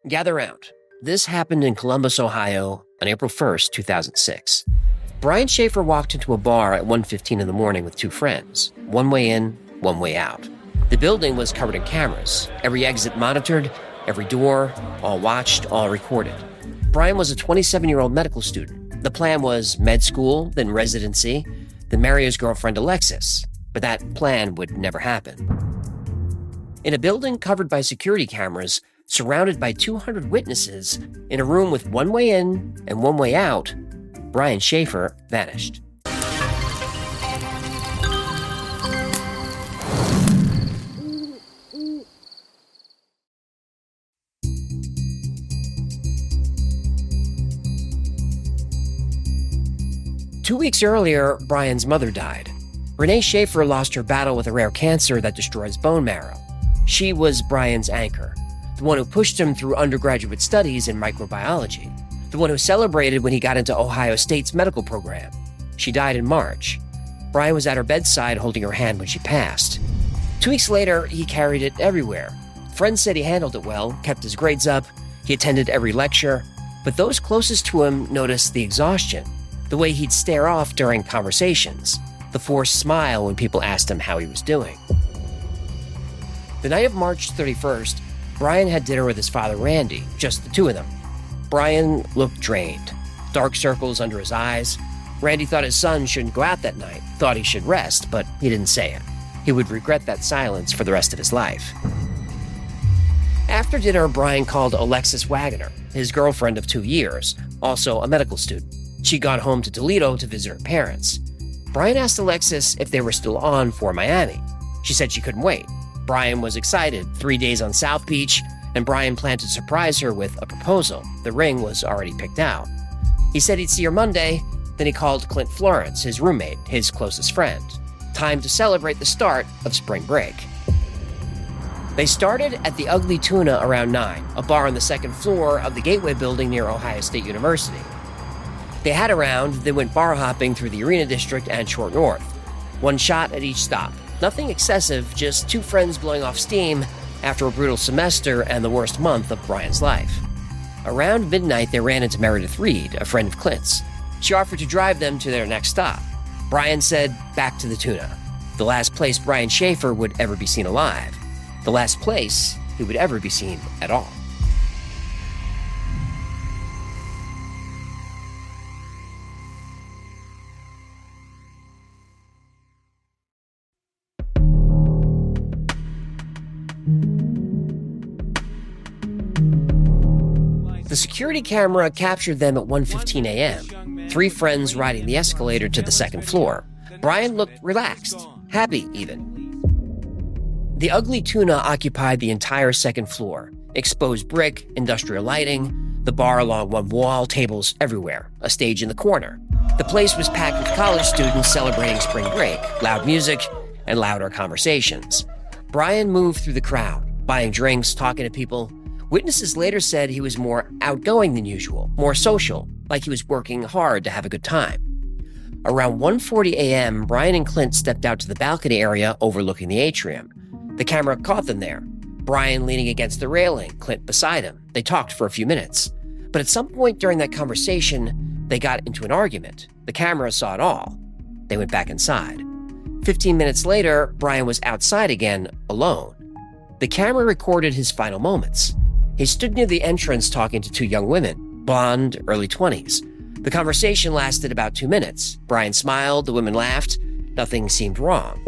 Gather round. This happened in Columbus, Ohio on April 1st, 2006. Brian Schaefer walked into a bar at 1:15 in the morning with two friends. One way in, one way out. The building was covered in cameras. Every exit monitored, every door, all watched, all recorded. Brian was a 27-year-old medical student. The plan was med school, then residency, then marry his girlfriend Alexis. But that plan would never happen. In a building covered by security cameras, surrounded by 200 witnesses, in a room with one way in and one way out, Brian Schaefer vanished. Two weeks earlier, Brian's mother died. Renee Schaefer lost her battle with a rare cancer that destroys bone marrow. She was Brian's anchor, the one who pushed him through undergraduate studies in microbiology, the one who celebrated when he got into Ohio State's medical program. She died in March. Brian was at her bedside holding her hand when she passed. 2 weeks later, he carried it everywhere. Friends said he handled it well, kept his grades up, he attended every lecture, but those closest to him noticed the exhaustion, the way he'd stare off during conversations, the forced smile when people asked him how he was doing. The night of March 31st, Brian had dinner with his father, Randy, just the two of them. Brian looked drained, dark circles under his eyes. Randy thought his son shouldn't go out that night, thought he should rest, but he didn't say it. He would regret that silence for the rest of his life. After dinner, Brian called Alexis Wagoner, his girlfriend of 2 years, also a medical student. She'd gone home to Toledo to visit her parents. Brian asked Alexis if they were still on for Miami. She said she couldn't wait. Brian was excited, 3 days on South Beach, and Brian planned to surprise her with a proposal. The ring was already picked out. He said he'd see her Monday, then he called Clint Florence, his roommate, his closest friend. Time to celebrate the start of spring break. They started at the Ugly Tuna around 9, a bar on the second floor of the Gateway building near Ohio State University. They had a round, then went bar hopping through the Arena District and Short North. One shot at each stop. Nothing excessive, just two friends blowing off steam after a brutal semester and the worst month of Brian's life. Around midnight, they ran into Meredith Reed, a friend of Clint's. She offered to drive them to their next stop. Brian said, back to the Tuna. The last place Brian Schaefer would ever be seen alive. The last place he would ever be seen at all. The security camera captured them at 1:15 a.m., three friends riding the escalator to the second floor. Brian looked relaxed, happy even. The Ugly Tuna occupied the entire second floor, exposed brick, industrial lighting, the bar along one wall, tables everywhere, a stage in the corner. The place was packed with college students celebrating spring break, loud music, and louder conversations. Brian moved through the crowd, buying drinks, talking to people. Witnesses later said he was more outgoing than usual, more social, like he was working hard to have a good time. Around 1:40 a.m., Brian and Clint stepped out to the balcony area overlooking the atrium. The camera caught them there. Brian leaning against the railing, Clint beside him. They talked for a few minutes. But at some point during that conversation, they got into an argument. The camera saw it all. They went back inside. 15 minutes later, Brian was outside again, alone. The camera recorded his final moments. He stood near the entrance talking to two young women, blonde, early 20s. The conversation lasted about 2 minutes. Brian smiled, the women laughed. Nothing seemed wrong.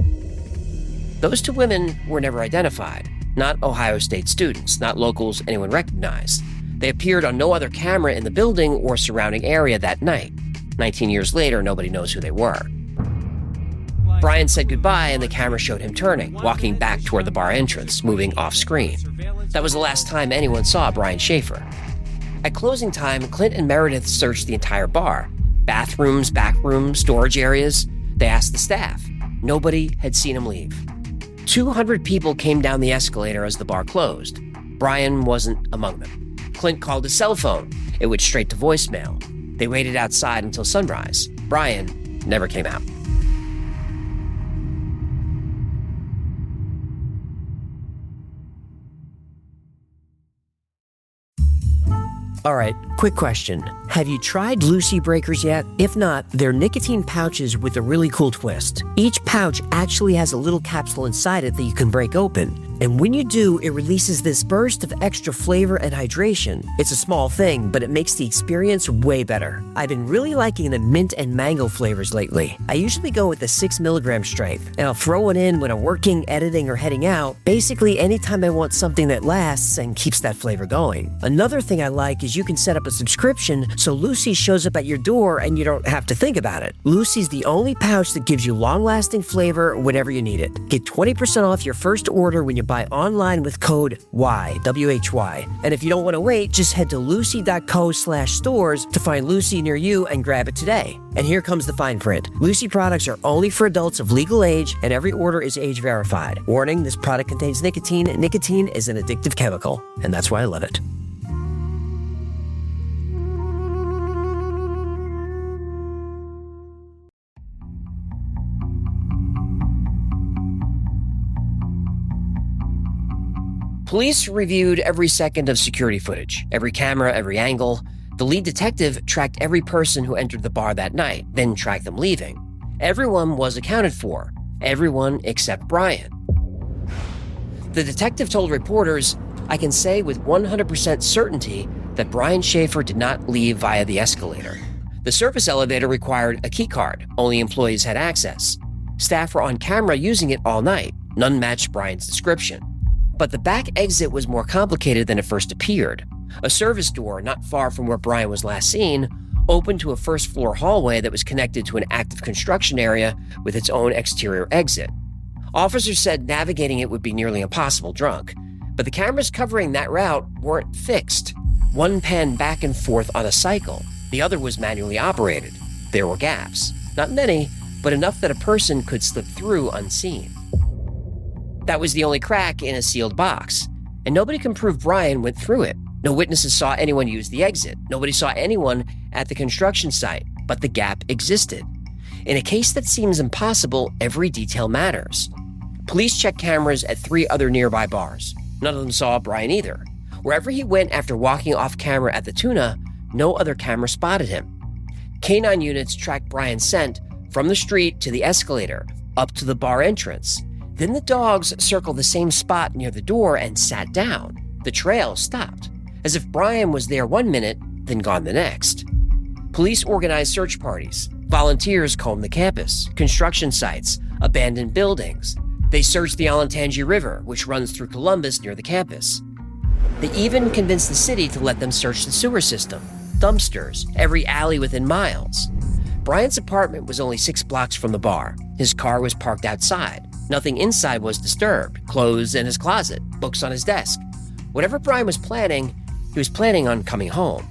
Those two women were never identified. Not Ohio State students, not locals anyone recognized. They appeared on no other camera in the building or surrounding area that night. 19 years later, nobody knows who they were. Brian said goodbye and the camera showed him turning, walking back toward the bar entrance, moving off screen. That was the last time anyone saw Brian Schaefer. At closing time, Clint and Meredith searched the entire bar. Bathrooms, back rooms, storage areas. They asked the staff. Nobody had seen him leave. 200 people came down the escalator as the bar closed. Brian wasn't among them. Clint called his cell phone. It went straight to voicemail. They waited outside until sunrise. Brian never came out. Alright, quick question. Have you tried Lucy breakers yet? If not, they're nicotine pouches with a really cool twist. Each pouch actually has a little capsule inside it that you can break open. And when you do, it releases this burst of extra flavor and hydration. It's a small thing, but it makes the experience way better. I've been really liking the mint and mango flavors lately. I usually go with the 6mg strength, and I'll throw one in when I'm working, editing, or heading out. Basically, anytime I want something that lasts and keeps that flavor going. Another thing I like is you can set up a subscription so Lucy shows up at your door and you don't have to think about it. Lucy's the only pouch that gives you long-lasting flavor whenever you need it. Get 20% off your first order when you buy online with code WHY, W-H-Y. And if you don't want to wait, just head to lucy.co/stores to find Lucy near you and grab it today. And here comes the fine print. Lucy products are only for adults of legal age, and every order is age verified. Warning, this product contains nicotine. Nicotine is an addictive chemical, and that's why I love it. Police reviewed every second of security footage, every camera, every angle. The lead detective tracked every person who entered the bar that night, then tracked them leaving. Everyone was accounted for. Everyone except Brian. The detective told reporters, "I can say with 100% certainty that Brian Schaefer did not leave via the escalator. The surface elevator required a key card. Only employees had access. Staff were on camera using it all night. None matched Brian's description. But the back exit was more complicated than it first appeared. A service door, not far from where Brian was last seen, opened to a first-floor hallway that was connected to an active construction area with its own exterior exit. Officers said navigating it would be nearly impossible drunk, but the cameras covering that route weren't fixed. One panned back and forth on a cycle. The other was manually operated. There were gaps. Not many, but enough that a person could slip through unseen. That was the only crack in a sealed box, and nobody can prove Brian went through it. No witnesses saw anyone use the exit. Nobody saw anyone at the construction site, but the gap existed. In a case that seems impossible, every detail matters. Police checked cameras at 3 other nearby bars. None of them saw Brian either. Wherever he went after walking off camera at the Tuna, no other camera spotted him. K9 units tracked Brian's scent from the street to the escalator, up to the bar entrance. Then the dogs circled the same spot near the door and sat down. The trail stopped, as if Brian was there one minute, then gone the next. Police organized search parties. Volunteers combed the campus, construction sites, abandoned buildings. They searched the Olentangy River, which runs through Columbus near the campus. They even convinced the city to let them search the sewer system, dumpsters, every alley within miles. Brian's apartment was only 6 blocks from the bar. His car was parked outside. Nothing inside was disturbed. Clothes in his closet, books on his desk. Whatever Brian was planning, he was planning on coming home.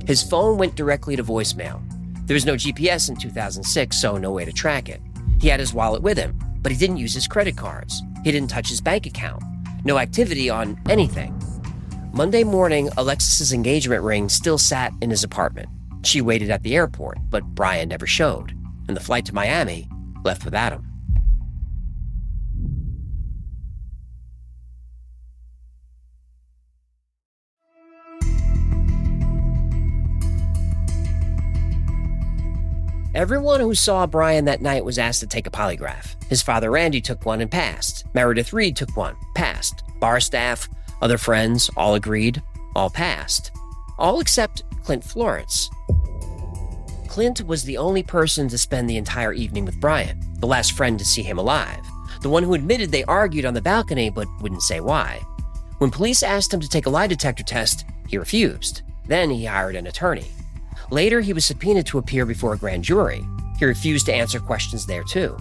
His phone went directly to voicemail. There was no GPS in 2006, so no way to track it. He had his wallet with him, but he didn't use his credit cards. He didn't touch his bank account. No activity on anything. Monday morning, Alexis's engagement ring still sat in his apartment. She waited at the airport, but Brian never showed, and the flight to Miami left without him. Everyone who saw Brian that night was asked to take a polygraph. His father Randy took one and passed. Meredith Reed took one, passed. Bar staff, other friends, all agreed, all passed. All except Clint Florence. Clint was the only person to spend the entire evening with Brian, the last friend to see him alive, the one who admitted they argued on the balcony but wouldn't say why. When police asked him to take a lie detector test, he refused. Then he hired an attorney. Later, he was subpoenaed to appear before a grand jury. He refused to answer questions there, too.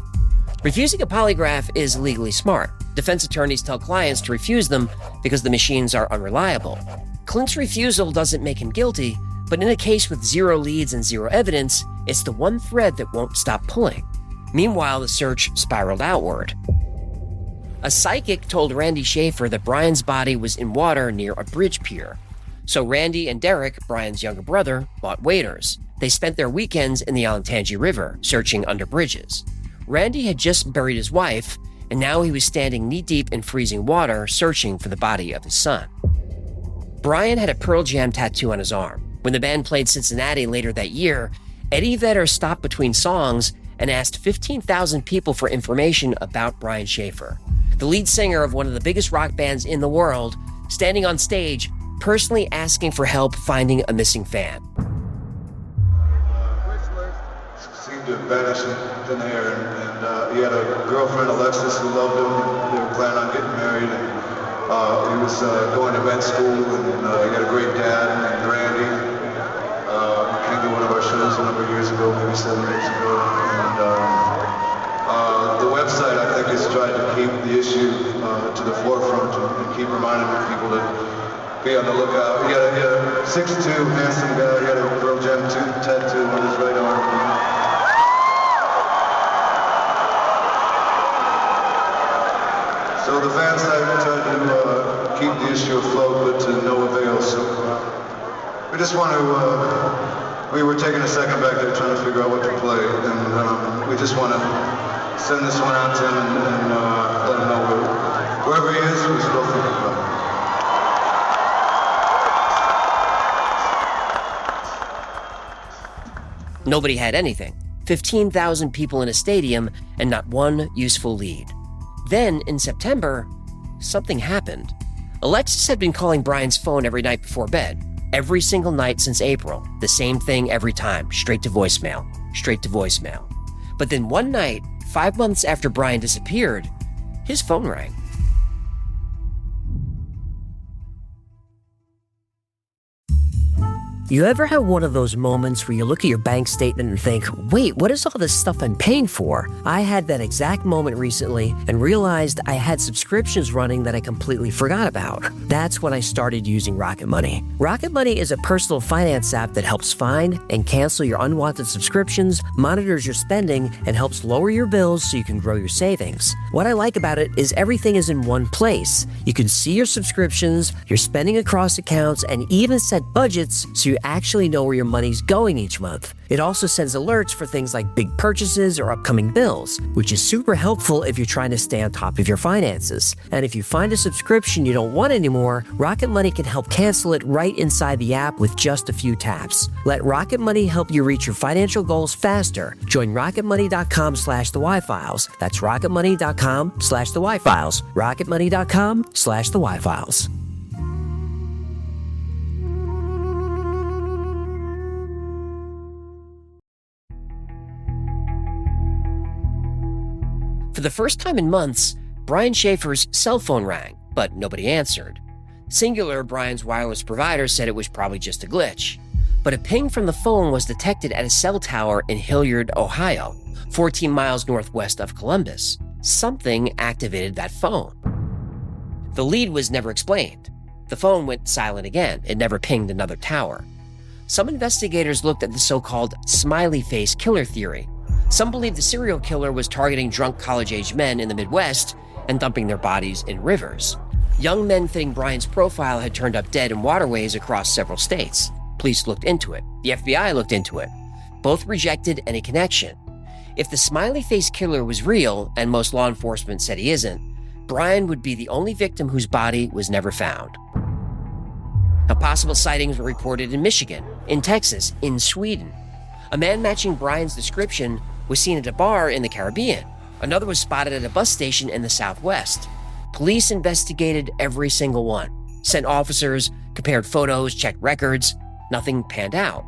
Refusing a polygraph is legally smart. Defense attorneys tell clients to refuse them because the machines are unreliable. Clint's refusal doesn't make him guilty, but in a case with 0 leads and 0 evidence, it's the one thread that won't stop pulling. Meanwhile, the search spiraled outward. A psychic told Randy Schaefer that Brian's body was in water near a bridge pier. So Randy and Derek, Brian's younger brother, bought waders. They spent their weekends in the Olentangy River, searching under bridges. Randy had just buried his wife, and now he was standing knee-deep in freezing water, searching for the body of his son. Brian had a Pearl Jam tattoo on his arm. When the band played Cincinnati later that year, Eddie Vedder stopped between songs and asked 15,000 people for information about Brian Schaefer, the lead singer of one of the biggest rock bands in the world, standing on stage, personally asking for help finding a missing fan. Seemed to vanish in thin air, and he had a girlfriend, Alexis, who loved him. They were planning on getting married, and he was going to med school, and he had a great dad named Randy. Came to one of our shows a number of years ago, maybe 7 years ago, and the website, I think, has tried to keep the issue to the forefront and keep reminding people to be on the lookout. He had a 6'2", handsome guy. He had a Pearl Jam tattoo on his right arm. So the fans have tried to keep the issue afloat, but to no avail. So we just want to, we were taking a second back there trying to figure out what to play, and we just want to send this one out to him and let him know wherever he is, we're still thinking about him. Nobody had anything. 15,000 people in a stadium and not one useful lead. Then, in September, something happened. Alexis had been calling Brian's phone every night before bed. Every single night since April. The same thing every time. Straight to voicemail. Straight to voicemail. But then one night, 5 months after Brian disappeared, his phone rang. You ever have one of those moments where you look at your bank statement and think, wait, what is all this stuff I'm paying for? I had that exact moment recently and realized I had subscriptions running that I completely forgot about. That's when I started using Rocket Money. Rocket Money is a personal finance app that helps find and cancel your unwanted subscriptions, monitors your spending, and helps lower your bills so you can grow your savings. What I like about it is everything is in one place. You can see your subscriptions, your spending across accounts, and even set budgets so you actually know where your money's going each month. It also sends alerts for things like big purchases or upcoming bills, which is super helpful if you're trying to stay on top of your finances. And if you find a subscription you don't want anymore, Rocket Money can help cancel it right inside the app with just a few taps. Let Rocket Money help you reach your financial goals faster. Join rocketmoney.com/the-Wi-Files. That's rocketmoney.com/the-Wi-Files. rocketmoney.com/the-Wi-Files. For the first time in months, Brian Schaefer's cell phone rang, but nobody answered. Singular, Brian's wireless provider, said it was probably just a glitch. But a ping from the phone was detected at a cell tower in Hilliard, Ohio, 14 miles northwest of Columbus. Something activated that phone. The lead was never explained. The phone went silent again. It never pinged another tower. Some investigators looked at the so-called smiley face killer theory. Some believe the serial killer was targeting drunk college-age men in the Midwest and dumping their bodies in rivers. Young men fitting Brian's profile had turned up dead in waterways across several states. Police looked into it. The FBI looked into it. Both rejected any connection. If the smiley face killer was real, and most law enforcement said he isn't, Brian would be the only victim whose body was never found. Now, possible sightings were reported in Michigan, in Texas, in Sweden. A man matching Brian's description was seen at a bar in the Caribbean. Another was spotted at a bus station in the Southwest. Police investigated every single one, sent officers, compared photos, checked records. Nothing panned out.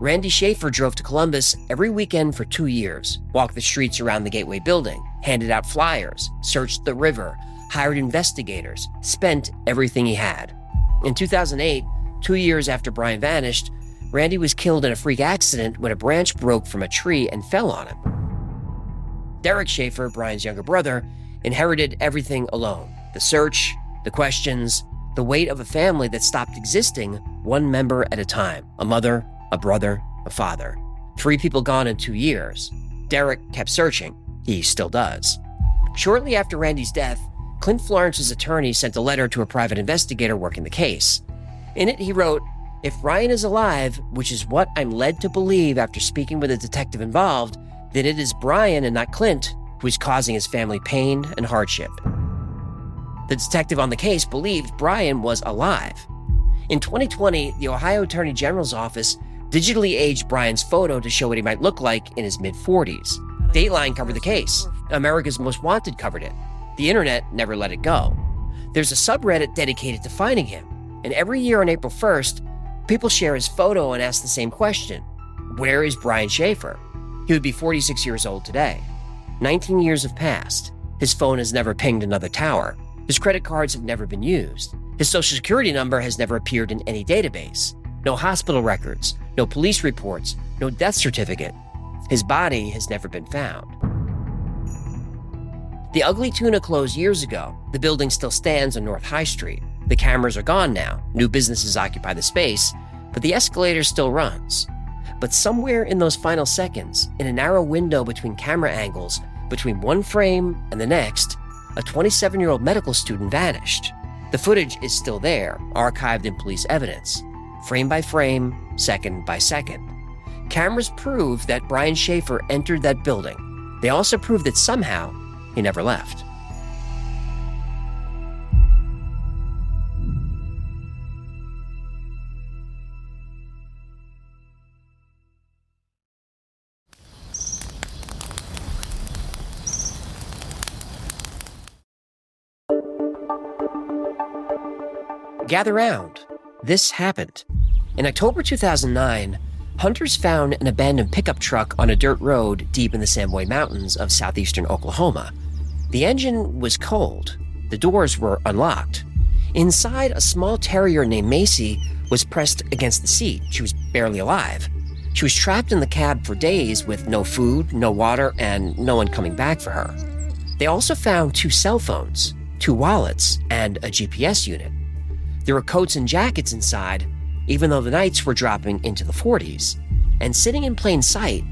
Randy Schaefer drove to Columbus every weekend for 2 years, walked the streets around the Gateway building, handed out flyers, searched the river, hired investigators, spent everything he had. In 2008, 2 years after Brian vanished, Randy was killed in a freak accident when a branch broke from a tree and fell on him. Derek Schaefer, Brian's younger brother, inherited everything alone. The search, the questions, the weight of a family that stopped existing one member at a time. A mother, a brother, a father. 3 people gone in 2 years. Derek kept searching. He still does. Shortly after Randy's death, Clint Florence's attorney sent a letter to a private investigator working the case. In it, he wrote, "If Ryan is alive, which is what I'm led to believe after speaking with a detective involved, then it is Brian and not Clint who is causing his family pain and hardship." The detective on the case believed Brian was alive. In 2020, the Ohio Attorney General's office digitally aged Brian's photo to show what he might look like in his mid-40s. Dateline covered the case. America's Most Wanted covered it. The internet never let it go. There's a subreddit dedicated to finding him, and every year on April 1st, people share his photo and ask the same question: where is Brian Schaefer? He would be 46 years old today. 19 years have passed. His phone has never pinged another tower. His credit cards have never been used. His social security number has never appeared in any database. No hospital records, no police reports, no death certificate. His body has never been found. The Ugly Tuna closed years ago. The building still stands on North High Street. The cameras are gone now. New businesses occupy the space, but the escalator still runs. But somewhere in those final seconds, in a narrow window between camera angles, between one frame and the next, a 27-year-old medical student vanished. The footage is still there, archived in police evidence, frame by frame, second by second. Cameras prove that Brian Schaefer entered that building. They also prove that somehow he never left. Gather round. This happened. In October 2009, hunters found an abandoned pickup truck on a dirt road deep in the Samboy Mountains of southeastern Oklahoma. The engine was cold. The doors were unlocked. Inside, a small terrier named Macy was pressed against the seat. She was barely alive. She was trapped in the cab for days with no food, no water, and no one coming back for her. They also found 2 cell phones, 2 wallets, and a GPS unit. There were coats and jackets inside, even though the nights were dropping into the 40s. And sitting in plain sight,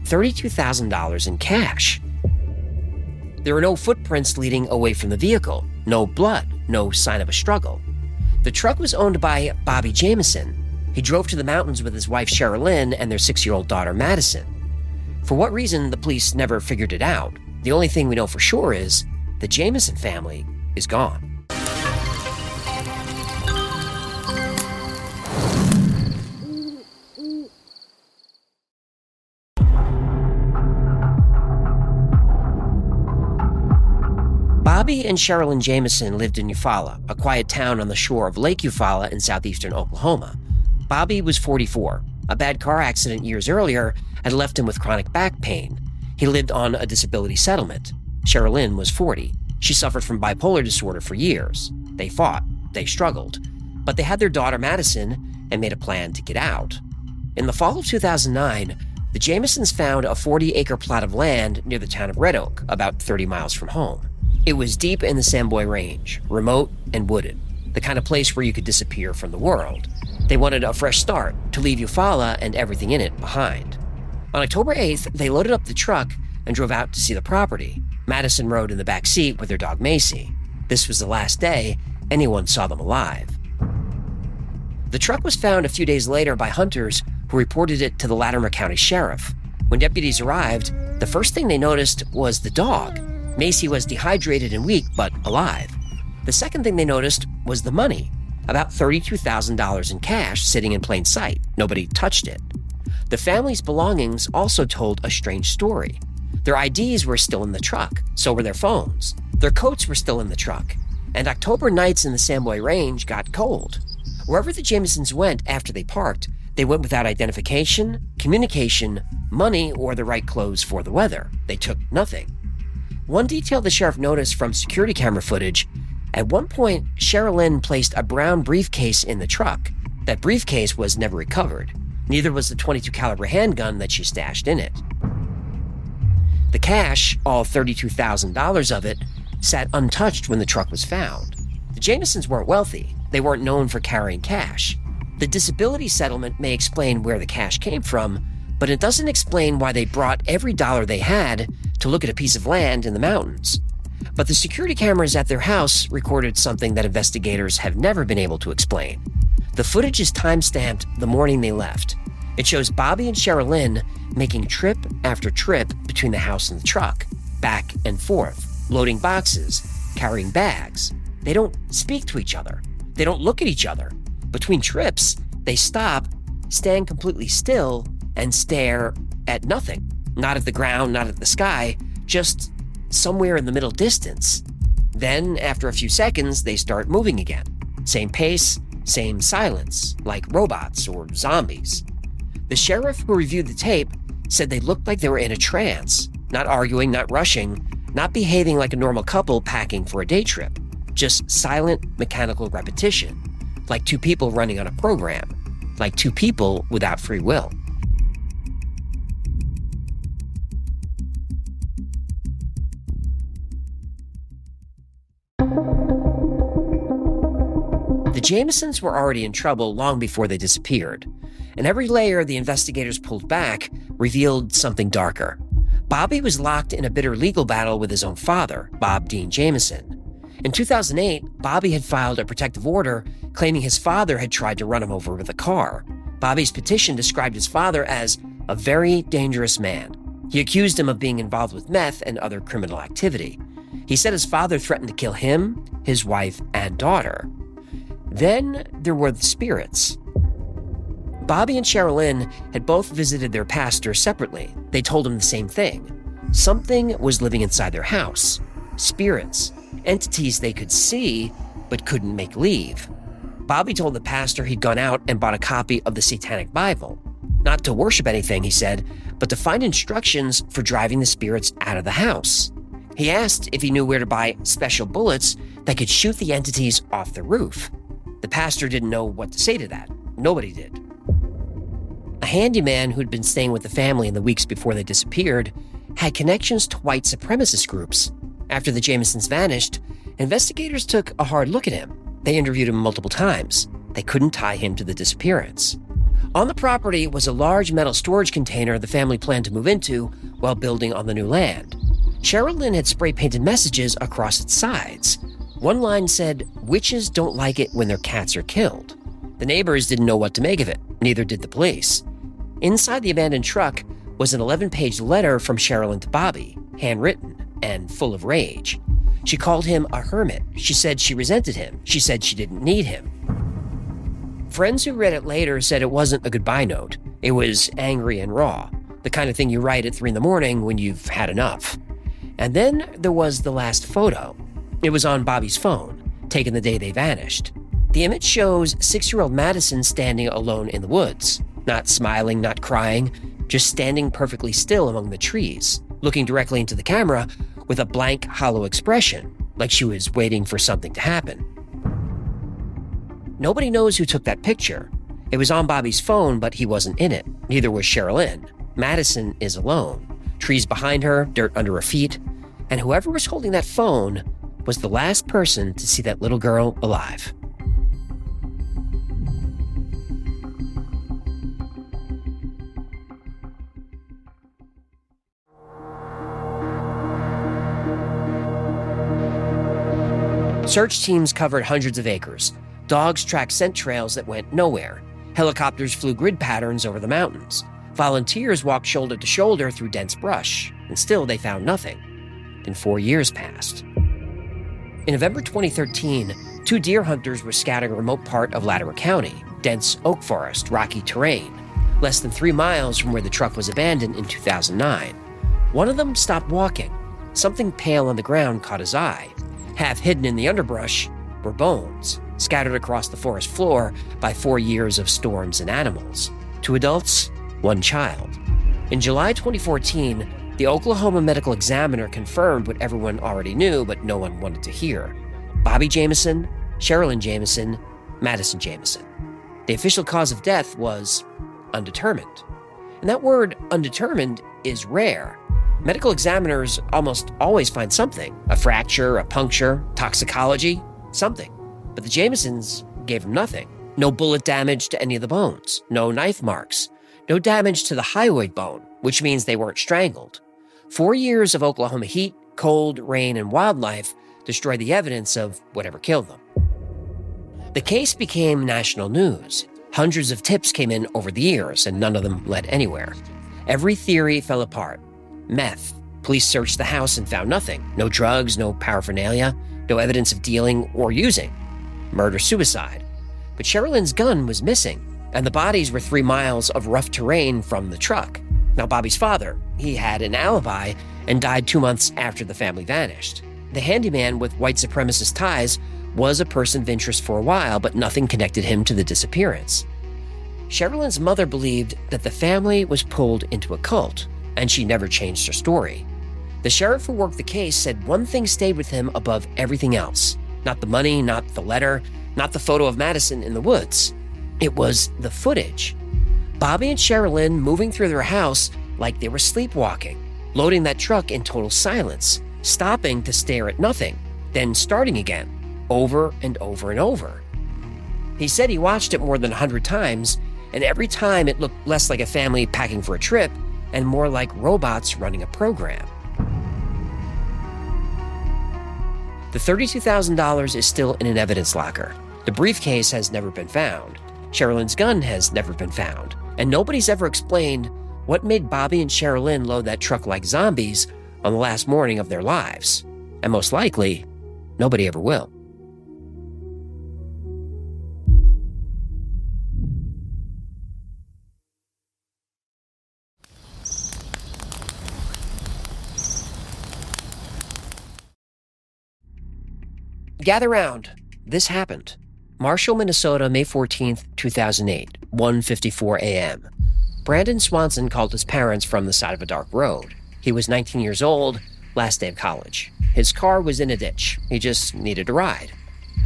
$32,000 in cash. There were no footprints leading away from the vehicle, no blood, no sign of a struggle. The truck was owned by Bobby Jameson. He drove to the mountains with his wife Sherilyn and their 6-year-old daughter Madison. For what reason, the police never figured it out. The only thing we know for sure is the Jameson family is gone. Bobby and Sherilyn Jameson lived in Eufaula, a quiet town on the shore of Lake Eufaula in southeastern Oklahoma. Bobby was 44. A bad car accident years earlier had left him with chronic back pain. He lived on a disability settlement. Sherilyn was 40. She suffered from bipolar disorder for years. They fought. They struggled. But they had their daughter Madison and made a plan to get out. In the fall of 2009, the Jamesons found a 40-acre plot of land near the town of Red Oak, about 30 miles from home. It was deep in the Samboy Range, remote and wooded, the kind of place where you could disappear from the world. They wanted a fresh start, to leave Eufaula and everything in it behind. On October 8th, they loaded up the truck and drove out to see the property. Madison rode in the back seat with her dog Macy. This was the last day anyone saw them alive. The truck was found a few days later by hunters who reported it to the Latimer County Sheriff. When deputies arrived, the first thing they noticed was the dog. Macy was dehydrated and weak, but alive. The second thing they noticed was the money, about $32,000 in cash sitting in plain sight. Nobody touched it. The family's belongings also told a strange story. Their IDs were still in the truck, so were their phones. Their coats were still in the truck. And October nights in the Samboy Range got cold. Wherever the Jamesons went after they parked, they went without identification, communication, money, or the right clothes for the weather. They took nothing. One detail the sheriff noticed from security camera footage: at one point, Sherilyn placed a brown briefcase in the truck. That briefcase was never recovered. Neither was the .22 caliber handgun that she stashed in it. The cash, all $32,000 of it, sat untouched when the truck was found. The Jamesons weren't wealthy. They weren't known for carrying cash. The disability settlement may explain where the cash came from, but it doesn't explain why they brought every dollar they had to look at a piece of land in the mountains. But the security cameras at their house recorded something that investigators have never been able to explain. The footage is time-stamped the morning they left. It shows Bobby and Sherilyn making trip after trip between the house and the truck, back and forth, loading boxes, carrying bags. They don't speak to each other. They don't look at each other. Between trips, they stop, stand completely still, and stare at nothing. Not at the ground, not at the sky, just somewhere in the middle distance. Then, after a few seconds, they start moving again. Same pace, same silence, like robots or zombies. The sheriff who reviewed the tape said they looked like they were in a trance, not arguing, not rushing, not behaving like a normal couple packing for a day trip. Just silent, mechanical repetition, like two people running on a program, like two people without free will. The Jamesons were already in trouble long before they disappeared, and every layer the investigators pulled back revealed something darker. Bobby was locked in a bitter legal battle with his own father, Bob Dean Jameson. In 2008, Bobby had filed a protective order claiming his father had tried to run him over with a car. Bobby's petition described his father as a very dangerous man. He accused him of being involved with meth and other criminal activity. He said his father threatened to kill him, his wife, and daughter. Then there were the spirits. Bobby and Sherilyn had both visited their pastor separately. They told him the same thing. Something was living inside their house. Spirits, entities they could see but couldn't make leave. Bobby told the pastor he'd gone out and bought a copy of the Satanic Bible. Not to worship anything, he said, but to find instructions for driving the spirits out of the house. He asked if he knew where to buy special bullets that could shoot the entities off the roof. The pastor didn't know what to say to that. Nobody did. A handyman who'd been staying with the family in the weeks before they disappeared had connections to white supremacist groups. After the Jamesons vanished, investigators took a hard look at him. They interviewed him multiple times. They couldn't tie him to the disappearance. On the property was a large metal storage container the family planned to move into while building on the new land. Sherilyn had spray-painted messages across its sides. One line said, "Witches don't like it when their cats are killed." The neighbors didn't know what to make of it, neither did the police. Inside the abandoned truck was an 11-page letter from Sherilyn to Bobby, handwritten and full of rage. She called him a hermit. She said she resented him. She said she didn't need him. Friends who read it later said it wasn't a goodbye note. It was angry and raw, the kind of thing you write at 3 a.m. when you've had enough. And then there was the last photo. It was on Bobby's phone, taken the day they vanished. The image shows 6-year-old Madison standing alone in the woods, not smiling, not crying, just standing perfectly still among the trees, looking directly into the camera with a blank, hollow expression, like she was waiting for something to happen. Nobody knows who took that picture. It was on Bobby's phone, but he wasn't in it. Neither was Sherilyn. Madison is alone. Trees behind her, dirt under her feet, and whoever was holding that phone was the last person to see that little girl alive. Search teams covered hundreds of acres. Dogs tracked scent trails that went nowhere. Helicopters flew grid patterns over the mountains. Volunteers walked shoulder to shoulder through dense brush, and still they found nothing. Then 4 years passed. In November 2013, 2 deer hunters were scouting a remote part of Latimer County, dense oak forest, rocky terrain, less than 3 miles from where the truck was abandoned in 2009. One of them stopped walking. Something pale on the ground caught his eye. Half hidden in the underbrush were bones, scattered across the forest floor by 4 years of storms and animals. 2 adults, 1 child. In July 2014, the Oklahoma Medical Examiner confirmed what everyone already knew, but no one wanted to hear. Bobby Jameson, Sherilyn Jameson, Madison Jameson. The official cause of death was undetermined. And that word undetermined is rare. Medical examiners almost always find something, a fracture, a puncture, toxicology, something. But the Jamesons gave them nothing. No bullet damage to any of the bones, no knife marks, no damage to the hyoid bone, which means they weren't strangled. 4 years of Oklahoma heat, cold, rain, and wildlife destroyed the evidence of whatever killed them. The case became national news. Hundreds of tips came in over the years, and none of them led anywhere. Every theory fell apart. Meth. Police searched the house and found nothing. No drugs, no paraphernalia, no evidence of dealing or using. Murder-suicide. But Sherilyn's gun was missing, and the bodies were 3 miles of rough terrain from the truck. Now, Bobby's father, he had an alibi and died 2 months after the family vanished. The handyman with white supremacist ties was a person of interest for a while, but nothing connected him to the disappearance. Sherilyn's mother believed that the family was pulled into a cult, and she never changed her story. The sheriff who worked the case said one thing stayed with him above everything else. Not the money, not the letter, not the photo of Madison in the woods. It was the footage. Bobby and Sherilyn moving through their house like they were sleepwalking, loading that truck in total silence, stopping to stare at nothing, then starting again, over and over and over. He said he watched it more than 100 times, and every time it looked less like a family packing for a trip and more like robots running a program. The $32,000 is still in an evidence locker. The briefcase has never been found. Sherilyn's gun has never been found. And nobody's ever explained what made Bobby and Sherilyn load that truck like zombies on the last morning of their lives. And most likely, nobody ever will. Gather round. This happened. Marshall, Minnesota, May 14th, 2008, 1:54 a.m. Brandon Swanson called his parents from the side of a dark road. He was 19 years old, last day of college. His car was in a ditch. He just needed a ride.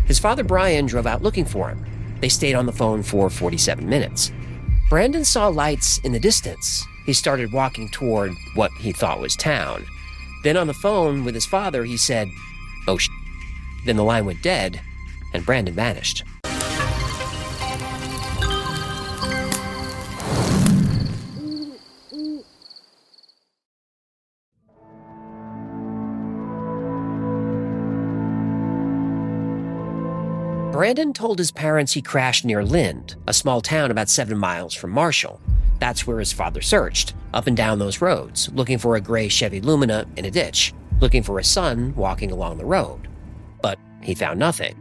His father, Brian, drove out looking for him. They stayed on the phone for 47 minutes. Brandon saw lights in the distance. He started walking toward what he thought was town. Then on the phone with his father, he said, "Oh, sh*." Then the line went dead, and Brandon vanished. Brandon told his parents he crashed near Lind, a small town about 7 miles from Marshall. That's where his father searched, up and down those roads, looking for a gray Chevy Lumina in a ditch, looking for his son walking along the road. But he found nothing.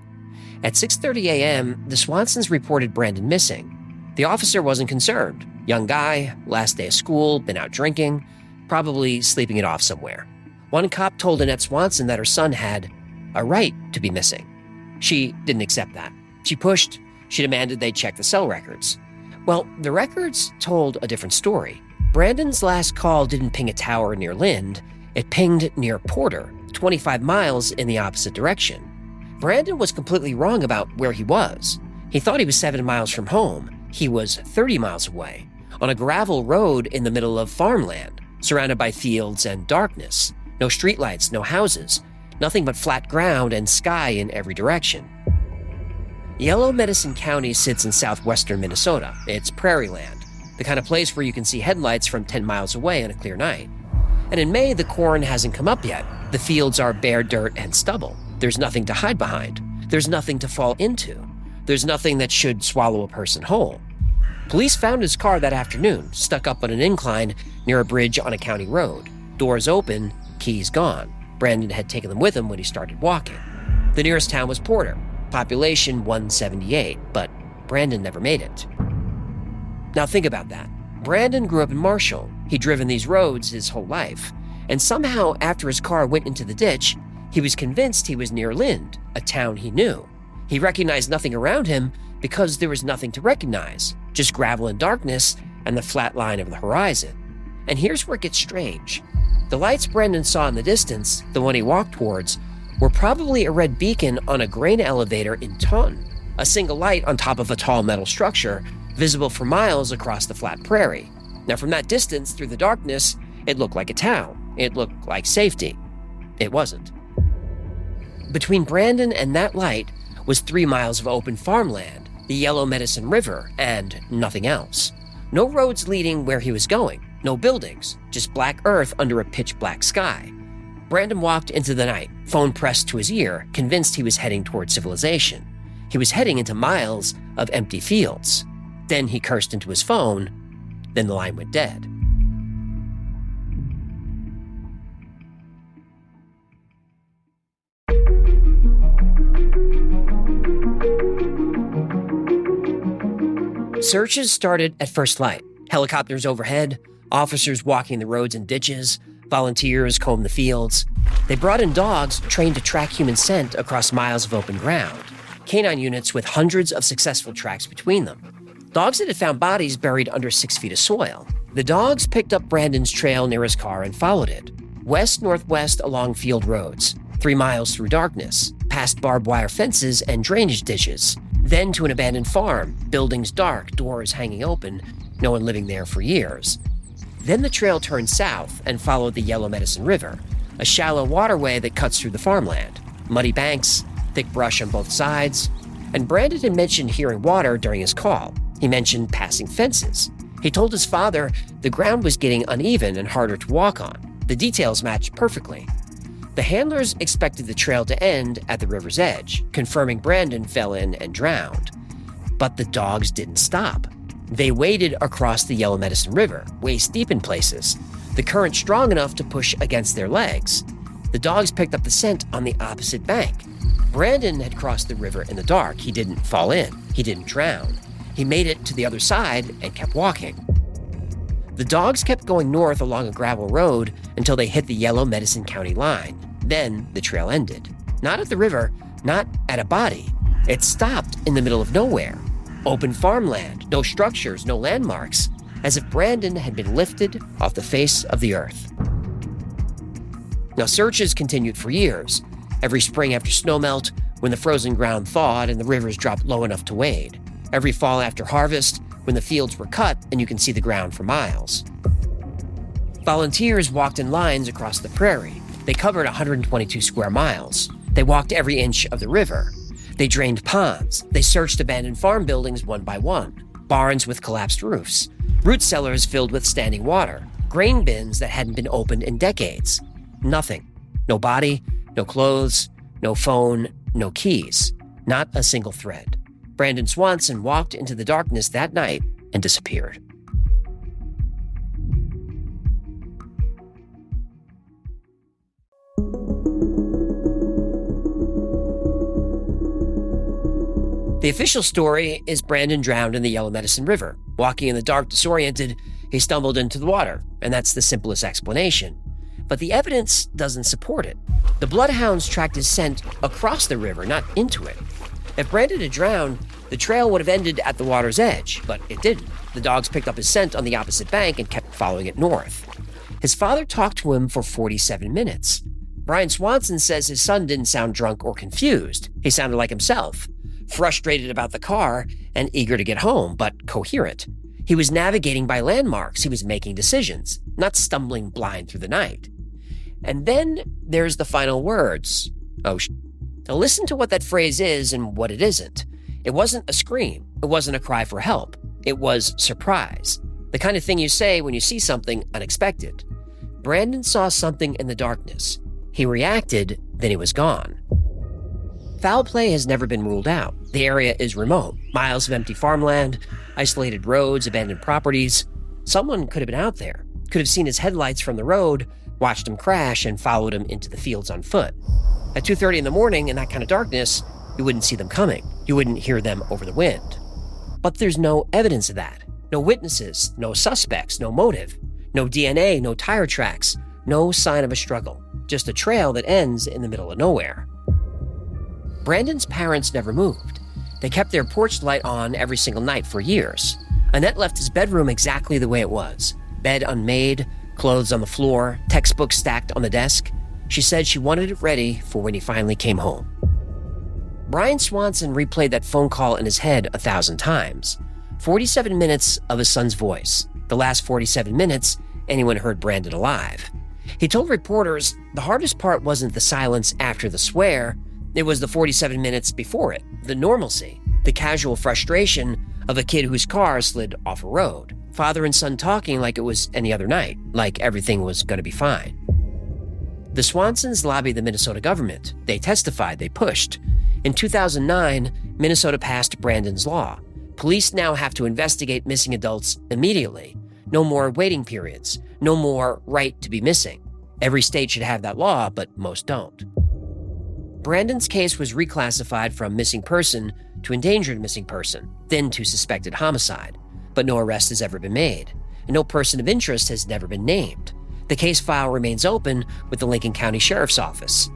At 6:30 a.m., the Swansons reported Brandon missing. The officer wasn't concerned. Young guy, last day of school, been out drinking, probably sleeping it off somewhere. One cop told Annette Swanson that her son had a right to be missing. She didn't accept that. She pushed. She demanded they check the cell records. Well, the records told a different story. Brandon's last call didn't ping a tower near Lind. It pinged near Porter, 25 miles in the opposite direction. Brandon was completely wrong about where he was. He thought he was 7 miles from home. He was 30 miles away, on a gravel road in the middle of farmland, surrounded by fields and darkness. No streetlights, no houses, nothing but flat ground and sky in every direction. Yellow Medicine County sits in southwestern Minnesota. It's prairie land, the kind of place where you can see headlights from 10 miles away on a clear night. And in May, the corn hasn't come up yet. The fields are bare dirt and stubble. There's nothing to hide behind. There's nothing to fall into. There's nothing that should swallow a person whole. Police found his car that afternoon, stuck up on an incline near a bridge on a county road. Doors open, keys gone. Brandon had taken them with him when he started walking. The nearest town was Porter, population 178, but Brandon never made it. Now think about that. Brandon grew up in Marshall. He'd driven these roads his whole life. And somehow, after his car went into the ditch, he was convinced he was near Lind, a town he knew. He recognized nothing around him because there was nothing to recognize, just gravel and darkness and the flat line of the horizon. And here's where it gets strange. The lights Brandon saw in the distance, the one he walked towards, were probably a red beacon on a grain elevator in Taunton, a single light on top of a tall metal structure, visible for miles across the flat prairie. Now from that distance, through the darkness, it looked like a town. It looked like safety. It wasn't. Between Brandon and that light was 3 miles of open farmland, the Yellow Medicine River, and nothing else. No roads leading where he was going, no buildings, just black earth under a pitch-black sky. Brandon walked into the night, phone pressed to his ear, convinced he was heading toward civilization. He was heading into miles of empty fields. Then he cursed into his phone. Then the line went dead. Searches started at first light. Helicopters overhead, officers walking the roads and ditches, volunteers combed the fields. They brought in dogs trained to track human scent across miles of open ground. Canine units with hundreds of successful tracks between them. Dogs that had found bodies buried under 6 feet of soil. The dogs picked up Brandon's trail near his car and followed it. West-northwest along field roads, 3 miles through darkness, past barbed wire fences and drainage ditches, then to an abandoned farm, buildings dark, doors hanging open, no one living there for years. Then the trail turned south and followed the Yellow Medicine River, a shallow waterway that cuts through the farmland. Muddy banks, thick brush on both sides, and Brandon had mentioned hearing water during his call. He mentioned passing fences. He told his father the ground was getting uneven and harder to walk on. The details matched perfectly. The handlers expected the trail to end at the river's edge, confirming Brandon fell in and drowned. But the dogs didn't stop. They waded across the Yellow Medicine River, waist deep in places, the current strong enough to push against their legs. The dogs picked up the scent on the opposite bank. Brandon had crossed the river in the dark. He didn't fall in. He didn't drown. He made it to the other side and kept walking. The dogs kept going north along a gravel road until they hit the Yellow Medicine County line. Then the trail ended. Not at the river, not at a body. It stopped in the middle of nowhere. Open farmland, no structures, no landmarks, as if Brandon had been lifted off the face of the earth. Now, searches continued for years. Every spring after snowmelt, when the frozen ground thawed and the rivers dropped low enough to wade. Every fall after harvest, when the fields were cut and you can see the ground for miles. Volunteers walked in lines across the prairie. They covered 122 square miles. They walked every inch of the river. They drained ponds. They searched abandoned farm buildings one by one. Barns with collapsed roofs. Root cellars filled with standing water. Grain bins that hadn't been opened in decades. Nothing. No body, no clothes, no phone, no keys. Not a single thread. Brandon Swanson walked into the darkness that night and disappeared. The official story is Brandon drowned in the Yellow Medicine River. Walking in the dark, disoriented, he stumbled into the water, and that's the simplest explanation. But the evidence doesn't support it. The bloodhounds tracked his scent across the river, not into it. If Brandon had drowned, the trail would have ended at the water's edge, but it didn't. The dogs picked up his scent on the opposite bank and kept following it north. His father talked to him for 47 minutes. Brian Swanson says his son didn't sound drunk or confused. He sounded like himself, frustrated about the car and eager to get home, but coherent. He was navigating by landmarks. He was making decisions, not stumbling blind through the night. And then there's the final words. Oh, Now listen to what that phrase is and what it isn't. It wasn't a scream. It wasn't a cry for help. It was surprise. The kind of thing you say when you see something unexpected. Brandon saw something in the darkness. He reacted, then he was gone. Foul play has never been ruled out. The area is remote. Miles of empty farmland, isolated roads, abandoned properties. Someone could have been out there, could have seen his headlights from the road, watched him crash, and followed him into the fields on foot. At 2:30 in the morning, in that kind of darkness, you wouldn't see them coming. You wouldn't hear them over the wind. But there's no evidence of that. No witnesses, no suspects, no motive, no DNA, no tire tracks, no sign of a struggle. Just a trail that ends in the middle of nowhere. Brandon's parents never moved. They kept their porch light on every single night for years. Annette left his bedroom exactly the way it was. Bed unmade, clothes on the floor, textbooks stacked on the desk. She said she wanted it ready for when he finally came home. Brian Swanson replayed that phone call in his head 1,000 times. 47 minutes of his son's voice. The last 47 minutes, anyone heard Brandon alive. He told reporters the hardest part wasn't the silence after the swear, it was the 47 minutes before it, the normalcy, the casual frustration of a kid whose car slid off a road. Father and son talking like it was any other night, like everything was going to be fine. The Swansons lobbied the Minnesota government. They testified, they pushed. In 2009, Minnesota passed Brandon's law. Police now have to investigate missing adults immediately. No more waiting periods. No more right to be missing. Every state should have that law, but most don't. Brandon's case was reclassified from missing person to endangered missing person, then to suspected homicide. But no arrest has ever been made, and no person of interest has never been named. The case file remains open with the Lincoln County Sheriff's Office.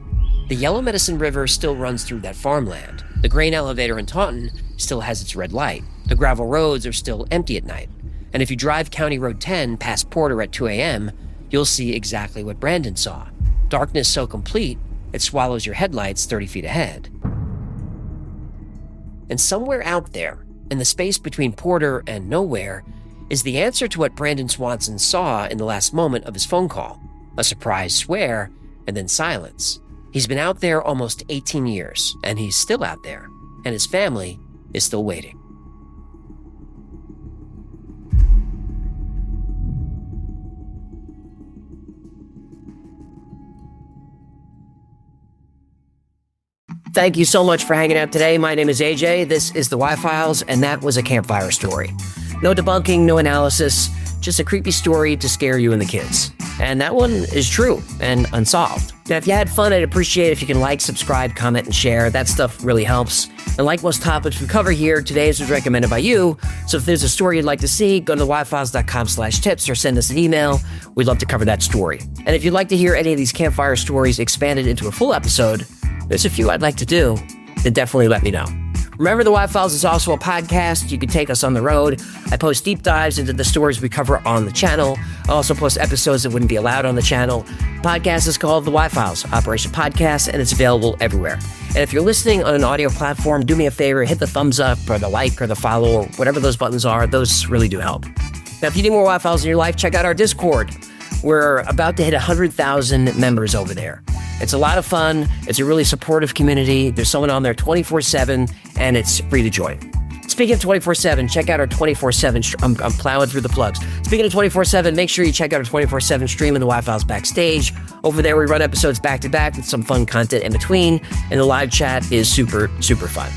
The Yellow Medicine River still runs through that farmland. The grain elevator in Taunton still has its red light. The gravel roads are still empty at night. And if you drive County Road 10 past Porter at 2 a.m., you'll see exactly what Brandon saw. Darkness so complete, it swallows your headlights 30 feet ahead. And somewhere out there, in the space between Porter and nowhere, is the answer to what Brandon Swanson saw in the last moment of his phone call. A surprised swear, and then silence. He's been out there almost 18 years, and he's still out there, and his family is still waiting. Thank you so much for hanging out today. My name is AJ. This is the Y-Files, and that was a campfire story. No debunking, no analysis, just a creepy story to scare you and the kids. And that one is true and unsolved. Now, if you had fun, I'd appreciate it if you can like, subscribe, comment, and share. That stuff really helps. And like most topics we cover here, today's was recommended by you. So if there's a story you'd like to see, go to yfiles.com/tips or send us an email. We'd love to cover that story. And if you'd like to hear any of these campfire stories expanded into a full episode, there's a few I'd like to do, then definitely let me know. Remember, the Y-Files is also a podcast. You can take us on the road. I post deep dives into the stories we cover on the channel. I also post episodes that wouldn't be allowed on the channel. Podcast is called the Y-Files, Operation Podcast, and it's available everywhere. And if you're listening on an audio platform, do me a favor, hit the thumbs up or the like or the follow or whatever those buttons are. Those really do help. Now, if you need more Y-Files in your life, check out our Discord. We're about to hit 100,000 members over there. It's a lot of fun. It's a really supportive community. There's someone on there 24/7, and it's free to join. Speaking of 24/7, check out our 24/7. I'm plowing through the plugs. Speaking of 24/7, make sure you check out our 24/7 stream in the Y-Files Backstage. Over there, we run episodes back to back with some fun content in between, and the live chat is super, super fun.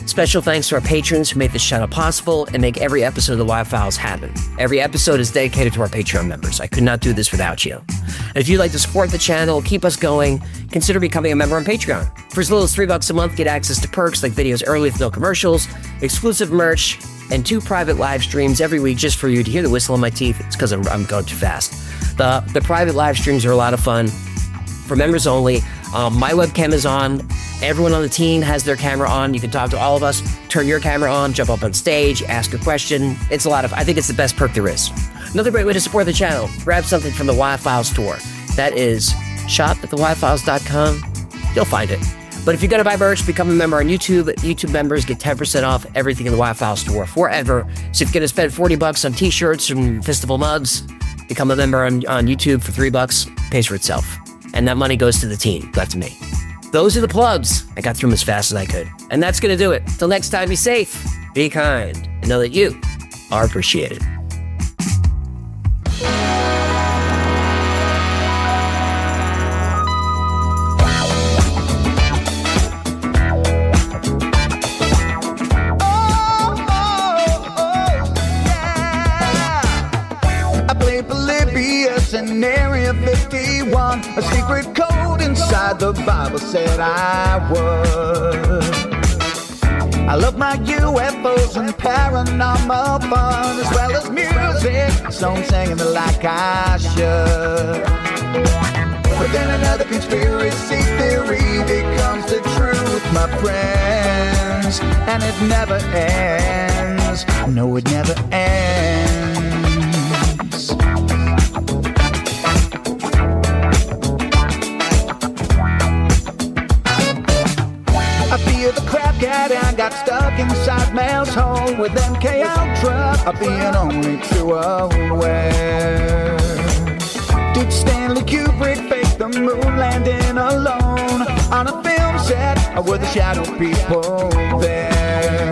Special thanks to our patrons who make this channel possible and make every episode of the Y-Files happen. Every episode is dedicated to our Patreon members. I could not do this without you. And if you'd like to support the channel, keep us going, consider becoming a member on Patreon. For as little as $3 a month, get access to perks like videos early with no commercials, exclusive merch, and 2 private live streams every week just for you to hear the whistle in my teeth. It's because I'm going too fast. The private live streams are a lot of fun. For members only. My webcam is on. Everyone on the team has their camera on. You can talk to all of us, turn your camera on, jump up on stage, ask a question. It's a lot of, I think it's the best perk there is. Another great way to support the channel, grab something from the Y-Files store. That is shop@theyfiles.com. You'll find it. But if you're going to buy merch, become a member on YouTube. YouTube members get 10% off everything in the Y-Files store forever. So if you're going to spend $40 on t-shirts and festival mugs, become a member on YouTube for $3, pays for itself. And that money goes to the team, not to me. Those are the plugs. I got through them as fast as I could. And that's going to do it. Till next time, be safe, be kind, and know that you are appreciated. In Area 51, a secret code inside the Bible said I would. I love my UFOs and paranormal fun, as well as music, so I'm singing it like I should. But then another conspiracy theory becomes the truth, my friends, and it never ends. No, it never ends. I fear the crap cat and got stuck inside Mel's hole with MK Ultra. I'm being only too aware. Did Stanley Kubrick fake the moon landing alone on a film set, or were the shadow people there?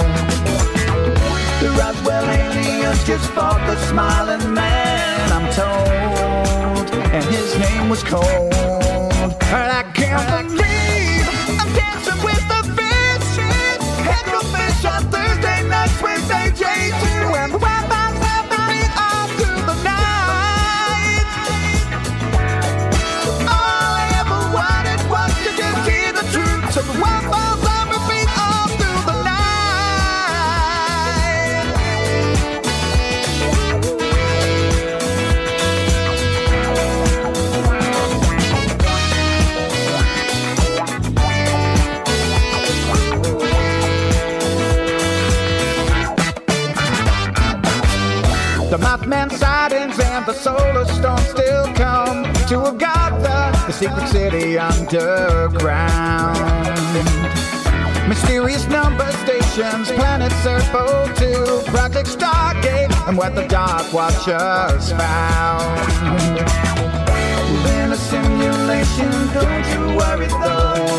The Roswell aliens just fought the smiling man, I'm told, and his name was Cold. And I can't believe I'm dancing with the on Thursday nights with AJ2 and the Wi-Fi's happening all through the night. All I ever wanted was to just hear the truth, so the song falls on repeat all through the night. The Mothman sightings and the solar storm still come to Agatha, the secret city underground. Mysterious number stations, planet Serpo 2, Project Stargate, and what the Dark Watchers found. In a simulation, don't you worry though.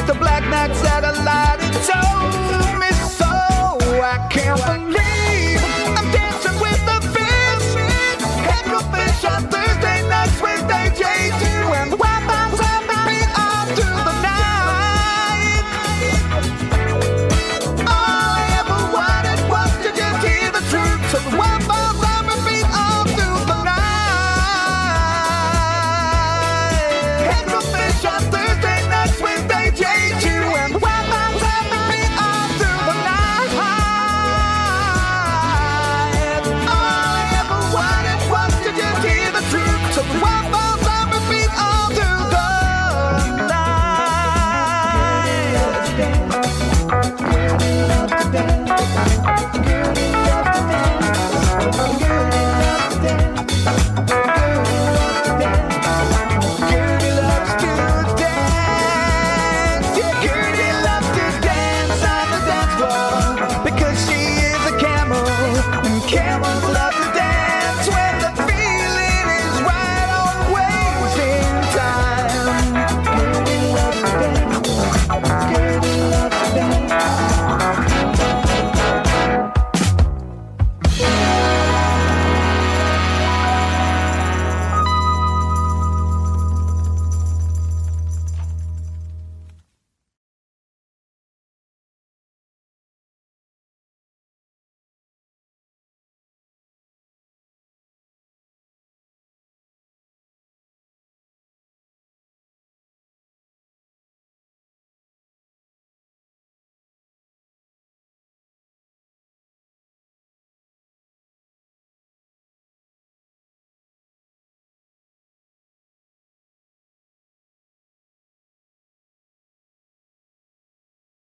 The Black Knight satellite, it told me so. I can't believe